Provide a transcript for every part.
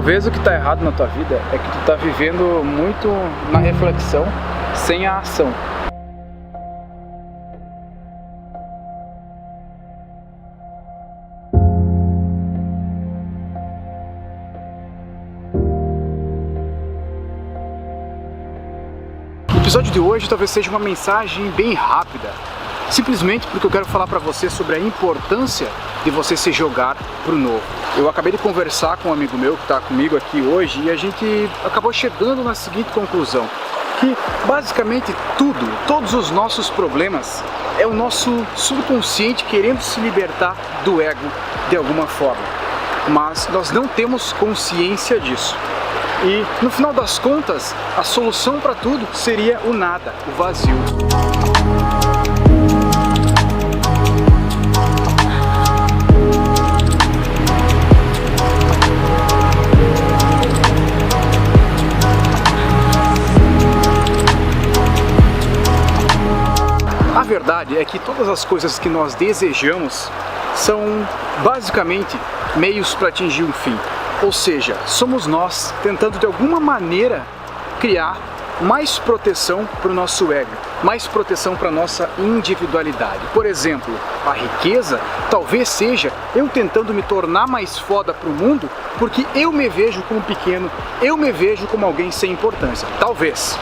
Talvez o que está errado na tua vida é que tu está vivendo muito na reflexão, sem a ação. O episódio de hoje talvez seja uma mensagem bem rápida, simplesmente porque eu quero falar para você sobre a importância de você se jogar pro novo. Eu acabei de conversar com um amigo meu que está comigo aqui hoje e a gente acabou chegando na seguinte conclusão, que basicamente todos os nossos problemas é o nosso subconsciente querendo se libertar do ego de alguma forma, mas nós não temos consciência disso. E no final das contas, a solução para tudo seria o nada, o vazio. A verdade é que todas as coisas que nós desejamos são basicamente meios para atingir um fim. Ou seja, somos nós tentando de alguma maneira criar mais proteção para o nosso ego, mais proteção para a nossa individualidade. Por exemplo, a riqueza talvez seja eu tentando me tornar mais foda para o mundo porque eu me vejo como pequeno, eu me vejo como alguém sem importância. Talvez.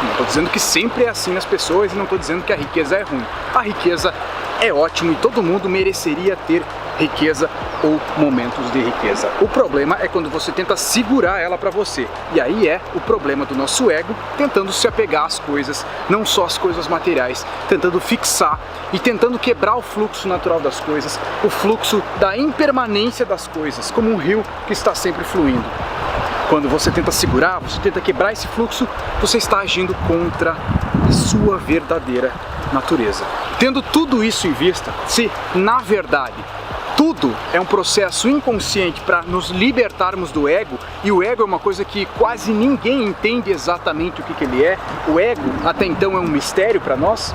Não estou dizendo que sempre é assim nas pessoas e não estou dizendo que a riqueza é ruim. A riqueza é ótimo e todo mundo mereceria ter riqueza ou momentos de riqueza. O problema é quando você tenta segurar ela para você. E aí é o problema do nosso ego tentando se apegar às coisas, não só às coisas materiais, tentando fixar e tentando quebrar o fluxo natural das coisas, o fluxo da impermanência das coisas, como um rio que está sempre fluindo. Quando você tenta segurar, você tenta quebrar esse fluxo, você está agindo contra a sua verdadeira natureza. Tendo tudo isso em vista, se na verdade tudo é um processo inconsciente para nos libertarmos do ego, e o ego é uma coisa que quase ninguém entende exatamente o que ele é, o ego até então é um mistério para nós,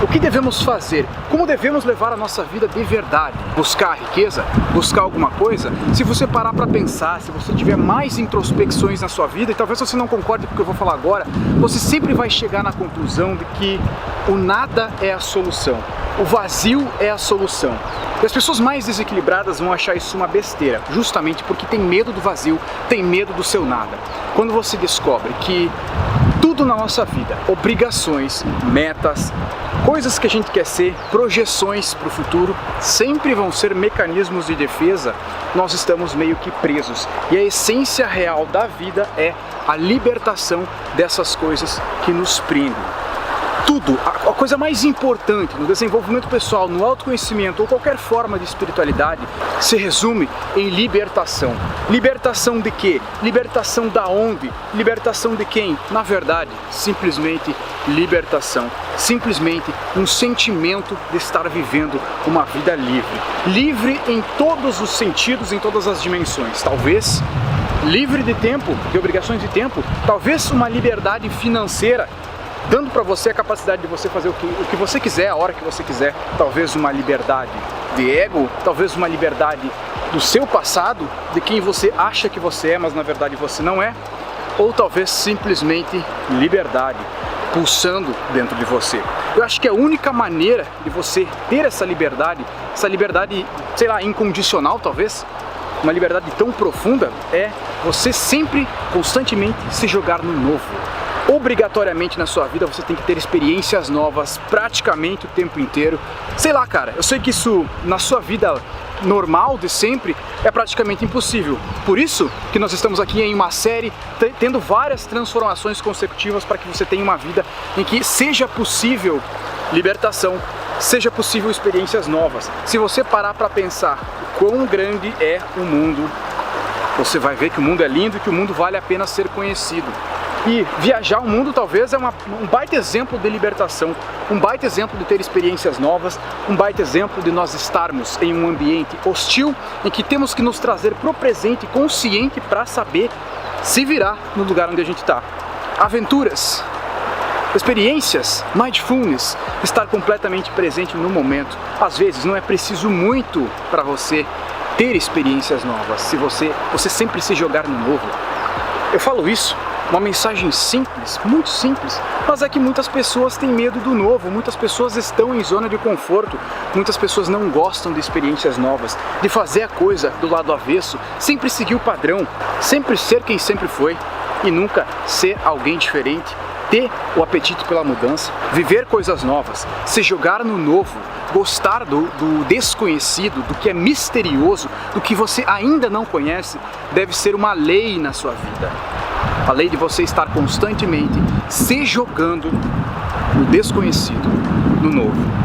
o que devemos fazer? Como devemos levar a nossa vida de verdade? Buscar a riqueza? Buscar alguma coisa? Se você parar para pensar, se você tiver mais introspecções na sua vida, e talvez você não concorde com o que eu vou falar agora, você sempre vai chegar na conclusão de que o nada é a solução, o vazio é a solução. E as pessoas mais desequilibradas vão achar isso uma besteira, justamente porque tem medo do vazio, tem medo do seu nada. Quando você descobre que tudo na nossa vida, obrigações, metas, coisas que a gente quer ser, projeções para o futuro, sempre vão ser mecanismos de defesa, nós estamos meio que presos. E a essência real da vida é a libertação dessas coisas que nos prendem. Tudo, a coisa mais importante no desenvolvimento pessoal, no autoconhecimento ou qualquer forma de espiritualidade se resume em libertação. Libertação de quê? Libertação da onde? Libertação de quem? Na verdade, simplesmente libertação. Simplesmente um sentimento de estar vivendo uma vida livre. Livre em todos os sentidos, em todas as dimensões. Talvez livre de tempo, de obrigações de tempo. Talvez uma liberdade financeira, dando para você a capacidade de você fazer o que você quiser, a hora que você quiser. Talvez uma liberdade de ego, talvez uma liberdade do seu passado, de quem você acha que você é, mas na verdade você não é. Ou talvez simplesmente liberdade pulsando dentro de você. Eu acho que a única maneira de você ter essa liberdade, sei lá, incondicional talvez, uma liberdade tão profunda, é você sempre, constantemente se jogar no novo. Obrigatoriamente na sua vida você tem que ter experiências novas praticamente o tempo inteiro. Sei lá, cara, eu sei que isso na sua vida normal de sempre é praticamente impossível. Por isso que nós estamos aqui em uma série tendo várias transformações consecutivas para que você tenha uma vida em que seja possível libertação, seja possível experiências novas. Se você parar para pensar o quão grande é o mundo, você vai ver que o mundo é lindo e que o mundo vale a pena ser conhecido. E viajar o mundo talvez é um baita exemplo de libertação, um baita exemplo de ter experiências novas, um baita exemplo de nós estarmos em um ambiente hostil em que temos que nos trazer para o presente consciente para saber se virar no lugar onde a gente está. Aventuras, experiências, mindfulness, estar completamente presente no momento. Às vezes não é preciso muito para você ter experiências novas, se você sempre se jogar no novo. Eu falo isso, uma mensagem simples, muito simples, mas é que muitas pessoas têm medo do novo, muitas pessoas estão em zona de conforto, muitas pessoas não gostam de experiências novas, de fazer a coisa do lado avesso, sempre seguir o padrão, sempre ser quem sempre foi e nunca ser alguém diferente, ter o apetite pela mudança, viver coisas novas, se jogar no novo, gostar do desconhecido, do que é misterioso, do que você ainda não conhece, deve ser uma lei na sua vida. A lei de você estar constantemente se jogando no desconhecido, no novo.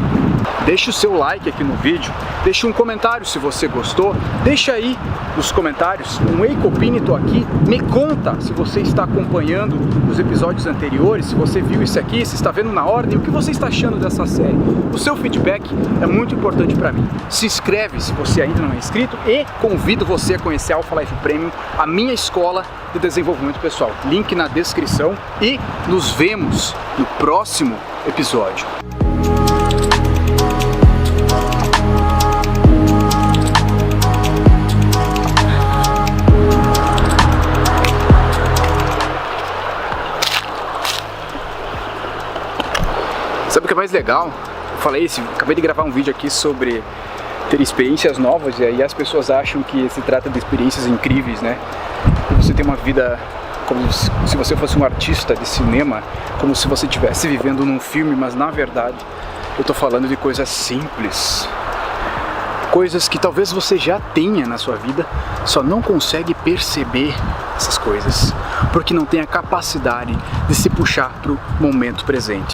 Deixe o seu like aqui no vídeo, deixe um comentário se você gostou, deixa aí nos comentários um Ei Copini, tô aqui, me conta se você está acompanhando os episódios anteriores, se você viu isso aqui, se está vendo na ordem, o que você está achando dessa série. O seu feedback é muito importante para mim. Se inscreve se você ainda não é inscrito e convido você a conhecer a Alpha Life Premium, a minha escola de desenvolvimento pessoal. Link na descrição e nos vemos no próximo episódio. Sabe o que é mais legal? Eu falei isso, acabei de gravar um vídeo aqui sobre ter experiências novas e aí as pessoas acham que se trata de experiências incríveis, né? E você tem uma vida como se você fosse um artista de cinema, como se você estivesse vivendo num filme, mas na verdade eu tô falando de coisas simples. Coisas que talvez você já tenha na sua vida, só não consegue perceber essas coisas, porque não tem a capacidade de se puxar para o momento presente.